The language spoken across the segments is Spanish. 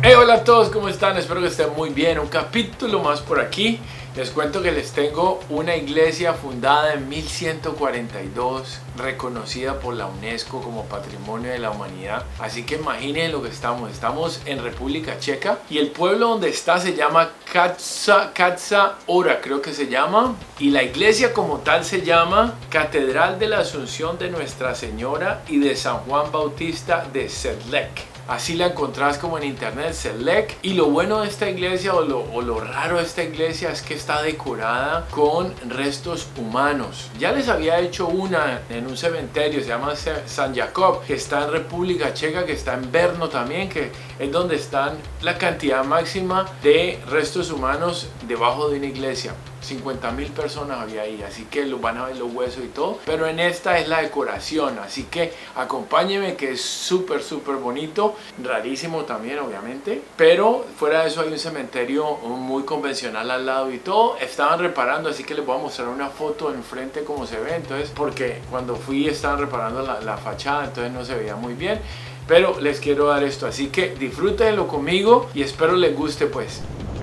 Hey, hola a todos, ¿cómo están? Espero que estén muy bien. Un capítulo más por aquí. Les cuento que les tengo una iglesia fundada en 1142, reconocida por la UNESCO como Patrimonio de la Humanidad. Así que imaginen lo que estamos. Estamos en República Checa y el pueblo donde está se llama Kazna Hora, creo que se llama. Y la iglesia como tal se llama Catedral de la Asunción de Nuestra Señora y de San Juan Bautista de Sedlec. Así la encontrás como en internet, Sedlec. Y lo bueno de esta iglesia o lo raro de esta iglesia es que está decorada con restos humanos. Ya les había hecho una en un cementerio, se llama San Jacob, que está en República Checa, que está en Brno también, que es donde están la cantidad máxima de restos humanos debajo de una iglesia. 50.000 personas había ahí, así que van a ver los huesos y todo, pero en esta es la decoración, así que acompáñenme, que es súper bonito, rarísimo también obviamente, pero fuera de eso hay un cementerio muy convencional al lado y todo. Estaban reparando, así que les voy a mostrar una foto enfrente como se ve, entonces, porque cuando fui estaban reparando la fachada, entonces no se veía muy bien, pero les quiero dar esto, así que disfrútenlo conmigo y espero les guste pues.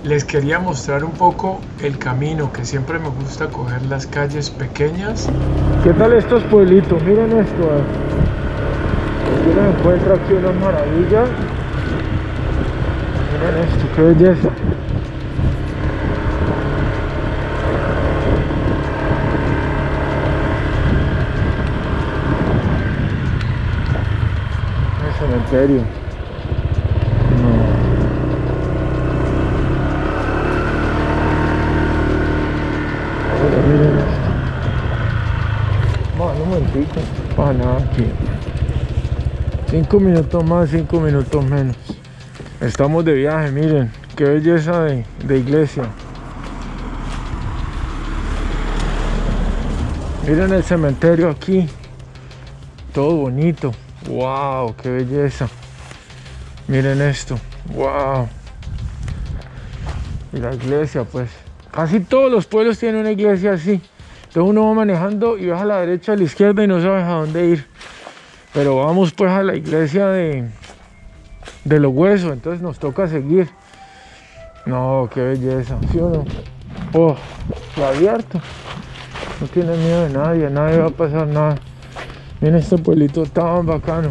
Les quería mostrar un poco el camino, que siempre me gusta coger las calles pequeñas. ¿Qué tal estos pueblitos? Miren esto. Aquí me encuentro aquí una maravilla. Miren esto, qué belleza. El cementerio. Miren esto. Bueno, un momentito. Para nada aquí. 5 minutos más, 5 minutos menos. Estamos de viaje, miren. Qué belleza de iglesia. Miren el cementerio aquí. Todo bonito. Wow, qué belleza. Miren esto. Wow. Y la iglesia, pues. Casi todos los pueblos tienen una iglesia así. Entonces uno va manejando y va a la derecha, a la izquierda y no sabes a dónde ir. Pero vamos pues a la iglesia de los huesos, entonces nos toca seguir. No, qué belleza, ¿sí o no? Oh, está abierto. No tiene miedo de nadie, a nadie va a pasar nada. Miren este pueblito tan bacano.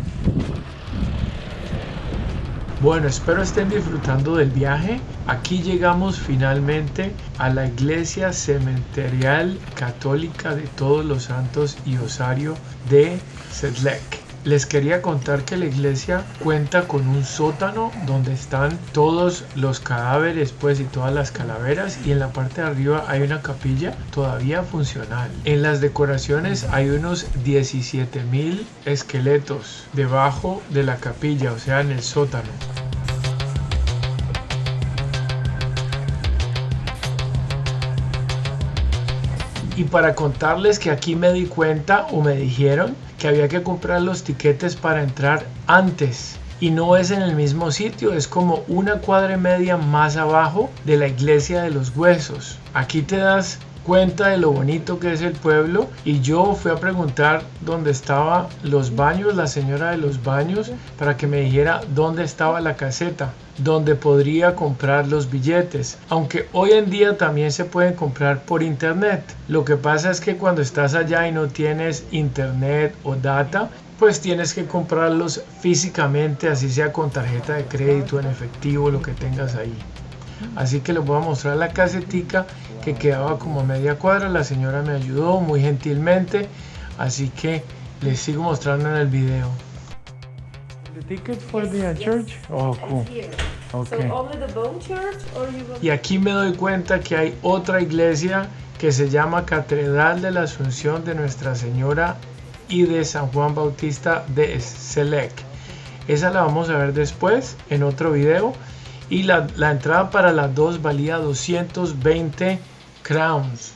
Bueno, espero estén disfrutando del viaje. Aquí llegamos finalmente a la iglesia cementerial católica de Todos los Santos y Osario de Sedlec. Les quería contar que la iglesia cuenta con un sótano donde están todos los cadáveres pues y todas las calaveras, y en la parte de arriba hay una capilla todavía funcional. En las decoraciones hay unos 17.000 esqueletos debajo de la capilla, o sea en el sótano. Y para contarles que aquí me di cuenta, o me dijeron, que había que comprar los tiquetes para entrar antes. Y no es en el mismo sitio, es como 1,5 cuadras más abajo de la iglesia de los huesos. Aquí te das cuenta de lo bonito que es el pueblo, y yo fui a preguntar dónde estaban los baños, la señora de los baños, para que me dijera dónde estaba la caseta donde podría comprar los billetes, aunque hoy en día también se pueden comprar por internet. Lo que pasa es que cuando estás allá y no tienes internet o data, pues tienes que comprarlos físicamente, así sea con tarjeta de crédito, en efectivo, lo que tengas ahí. Así que les voy a mostrar la casetica que quedaba como a media cuadra. La señora me ayudó muy gentilmente, así que les sigo mostrando en el video. The ticket for the church? Oh, cool. Okay. So only the bone church, or you will... Y aquí me doy cuenta que hay otra iglesia que se llama Catedral de la Asunción de Nuestra Señora y de San Juan Bautista de Sedlec. Esa la vamos a ver después en otro video. Y la entrada para las dos valía 220 crowns,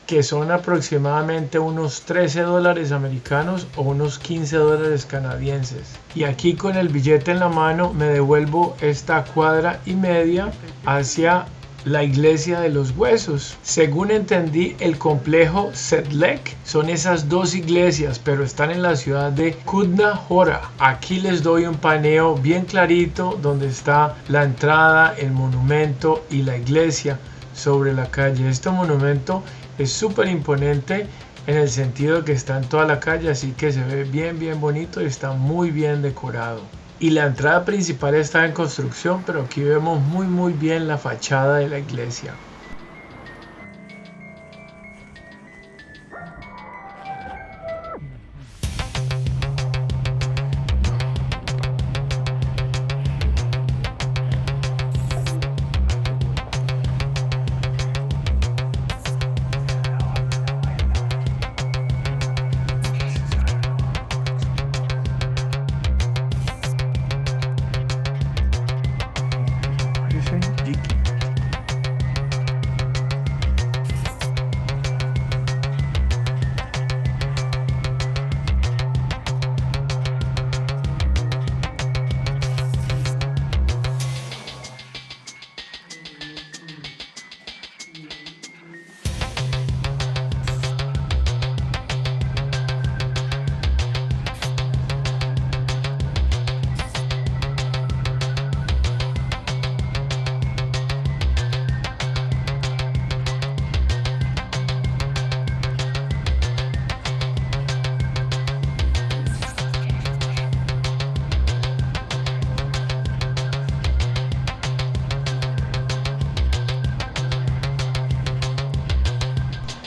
que son aproximadamente unos 13 dólares americanos o unos 15 dólares canadienses. Y aquí con el billete en la mano me devuelvo esta 1,5 cuadras hacia la iglesia de los huesos. Según entendí, el complejo Sedlec son esas dos iglesias, pero están en la ciudad de Kutna Hora. Aquí les doy un paneo bien clarito donde está la entrada, el monumento y la iglesia sobre la calle. Este monumento es súper imponente en el sentido que está en toda la calle, así que se ve bien bonito y está muy bien decorado. Y la entrada principal está en construcción, pero aquí vemos muy bien la fachada de la iglesia.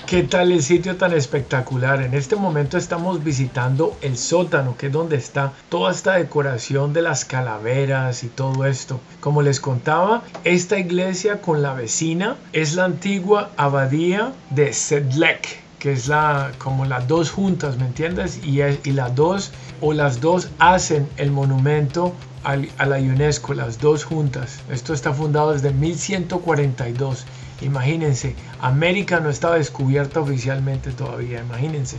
¿Qué tal el sitio tan espectacular? En este momento estamos visitando el sótano, que es donde está toda esta decoración de las calaveras y todo esto. Como les contaba, esta iglesia con la vecina es la antigua abadía de Sedlec, que es como las dos juntas, ¿me entiendes? Y las dos hacen el monumento a la UNESCO, las dos juntas. Esto está fundado desde 1142. Imagínense, América no estaba descubierta oficialmente todavía, imagínense.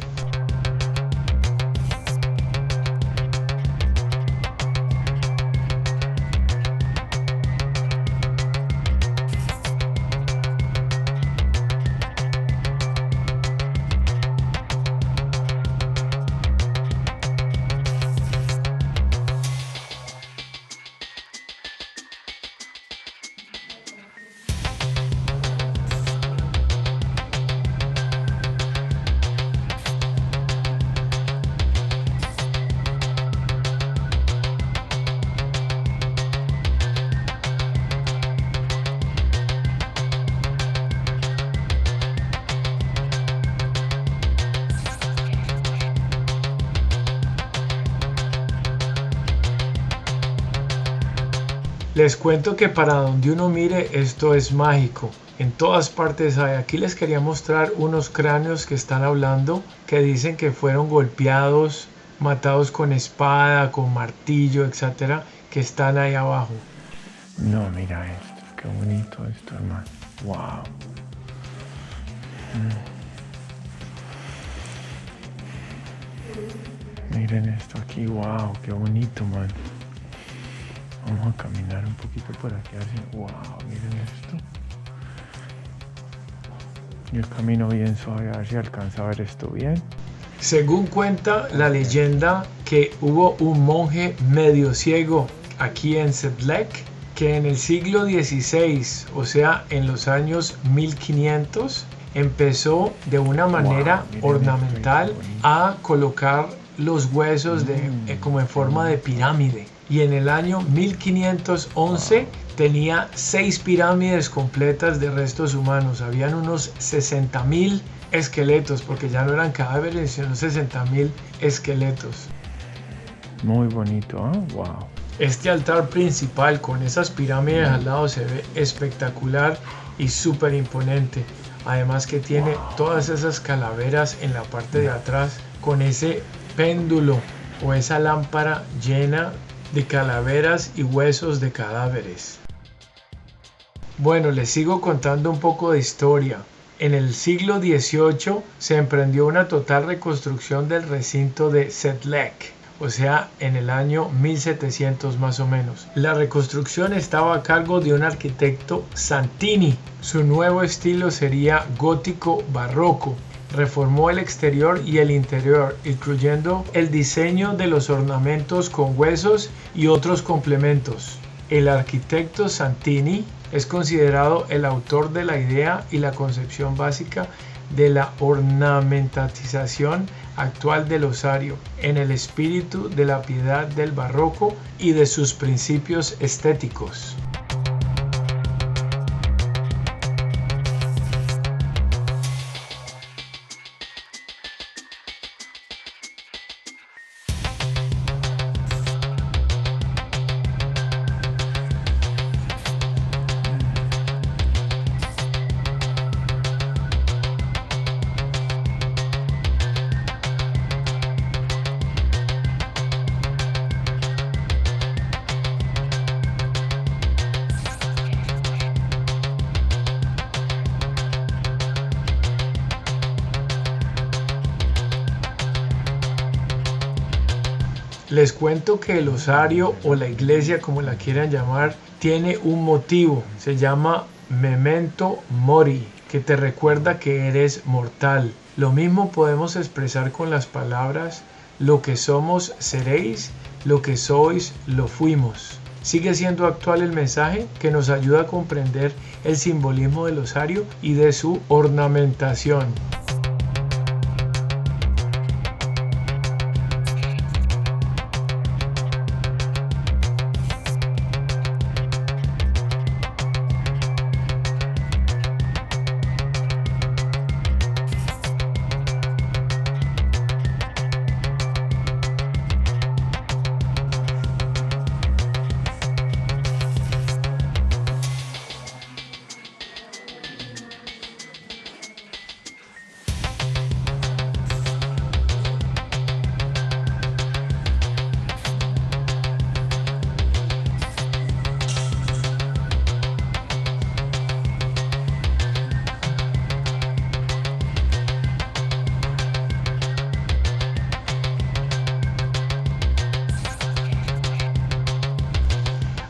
Les cuento que para donde uno mire esto es mágico. En todas partes hay. Aquí les quería mostrar unos cráneos que están hablando, que dicen que fueron golpeados, matados con espada, con martillo, etcétera, que están ahí abajo. No, mira esto, qué bonito esto, hermano. Wow. Miren esto aquí, wow, qué bonito, man. Vamos a caminar un poquito por aquí, así. Wow, miren esto. Y el camino bien suave, a ver si alcanza a ver esto bien. Según cuenta la leyenda que hubo un monje medio ciego aquí en Sedlec, que en el siglo XVI, o sea, en los años 1500, empezó de una manera ornamental a colocar los huesos como en forma de pirámide. Y en el año 1511 tenía 6 pirámides completas de restos humanos. Habían unos 60.000 esqueletos, porque ya no eran cadáveres, sino 60.000 esqueletos. Muy bonito, ¿eh? Wow. Este altar principal con esas pirámides al lado se ve espectacular y súper imponente. Además que tiene todas esas calaveras en la parte de atrás con ese péndulo o esa lámpara llena de calaveras y huesos de cadáveres. Bueno, les sigo contando un poco de historia. En el siglo XVIII se emprendió una total reconstrucción del recinto de Sedlec. o sea, en el año 1700 más o menos. La reconstrucción estaba a cargo de un arquitecto Santini. Su nuevo estilo sería gótico barroco. Reformó el exterior y el interior, incluyendo el diseño de los ornamentos con huesos y otros complementos. El arquitecto Santini es considerado el autor de la idea y la concepción básica de la ornamentización actual del osario, en el espíritu de la piedad del barroco y de sus principios estéticos. Les cuento que el osario o la iglesia, como la quieran llamar, tiene un motivo. Se llama Memento Mori, que te recuerda que eres mortal. Lo mismo podemos expresar con las palabras: lo que somos seréis, lo que sois lo fuimos. Sigue siendo actual el mensaje que nos ayuda a comprender el simbolismo del osario y de su ornamentación.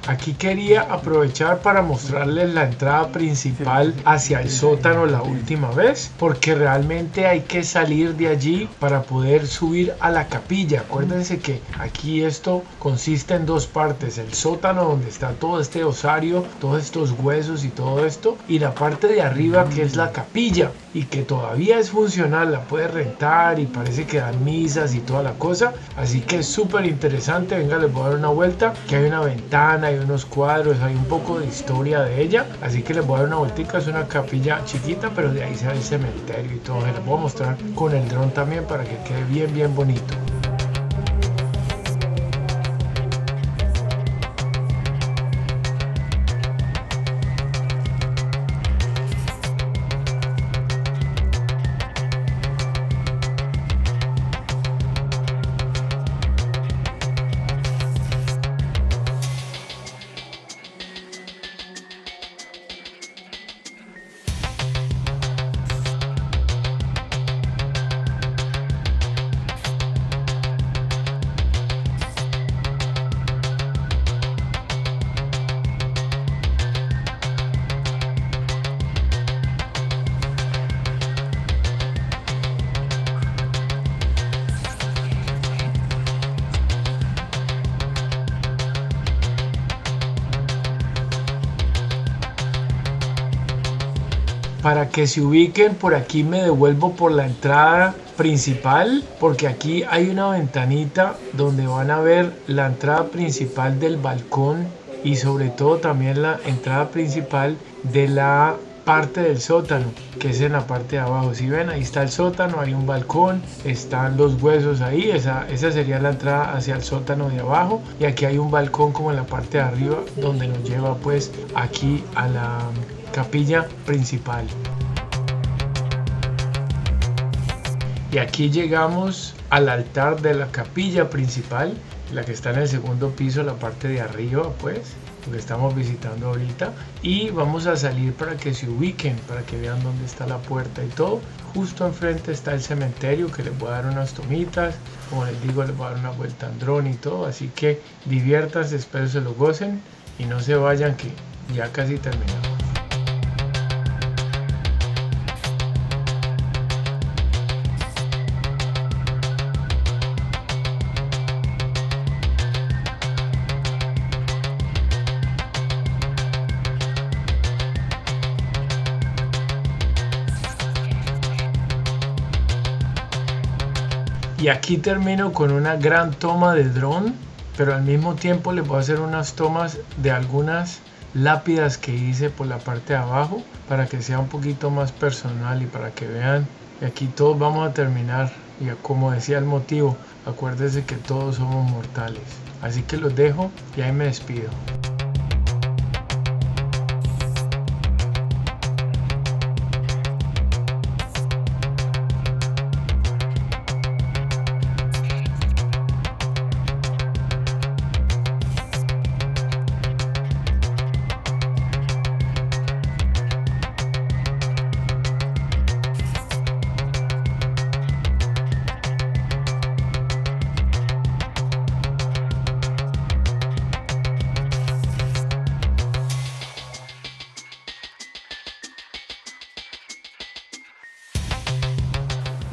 Aquí quería aprovechar para mostrarles la entrada principal hacia el sótano la última vez, porque realmente hay que salir de allí para poder subir a la capilla. Acuérdense que aquí esto consiste en dos partes: el sótano donde está todo este osario, todos estos huesos y todo esto, y la parte de arriba que es la capilla, y que todavía es funcional, la puedes rentar y parece que dan misas y toda la cosa, así que es súper interesante. Venga, les voy a dar una vuelta, que hay una ventana, hay unos cuadros, hay un poco de historia de ella, así que les voy a dar una vueltica. Es una capilla chiquita, pero de ahí se ve el cementerio y todo. Les voy a mostrar con el dron también para que quede bien bonito. Para que se ubiquen, por aquí me devuelvo por la entrada principal, porque aquí hay una ventanita donde van a ver la entrada principal del balcón y sobre todo también la entrada principal de la parte del sótano, que es en la parte de abajo. Si ven, ahí está el sótano, hay un balcón, están los huesos ahí, esa sería la entrada hacia el sótano de abajo, y aquí hay un balcón como en la parte de arriba donde nos lleva pues aquí a la capilla principal. Y aquí llegamos al altar de la capilla principal, la que está en el segundo piso, la parte de arriba pues. lo que estamos visitando ahorita, y vamos a salir para que se ubiquen, para que vean dónde está la puerta y todo. Justo enfrente está el cementerio, que les voy a dar unas tomitas, como les digo, les voy a dar una vuelta en dron y todo, así que diviértanse, espero se lo gocen y no se vayan, que ya casi terminamos. Y aquí termino con una gran toma de dron, pero al mismo tiempo les voy a hacer unas tomas de algunas lápidas que hice por la parte de abajo para que sea un poquito más personal y para que vean. Y aquí todos vamos a terminar, y como decía el motivo, acuérdense que todos somos mortales. Así que los dejo y ahí me despido.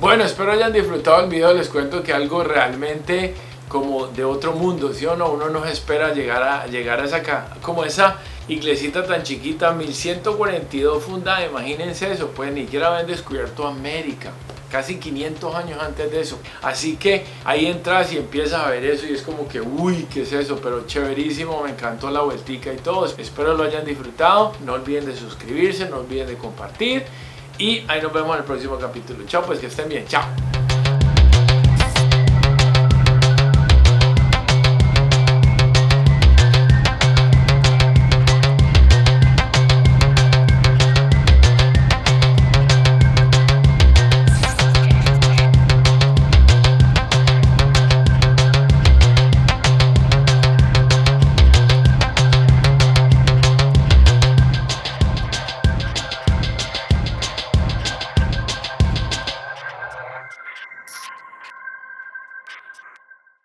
Bueno, espero hayan disfrutado el video. Les cuento que algo realmente como de otro mundo, ¿sí o no? Uno no espera llegar a esa iglesita tan chiquita, 1142 fundada. Imagínense eso, pues ni siquiera habían descubierto América, casi 500 años antes de eso. Así que ahí entras y empiezas a ver eso y es como que uy, ¿qué es eso? Pero chéverísimo, me encantó la vueltica y todo. Espero lo hayan disfrutado. No olviden de suscribirse, no olviden de compartir. Y ahí nos vemos en el próximo capítulo. Chao, pues que estén bien. Chao.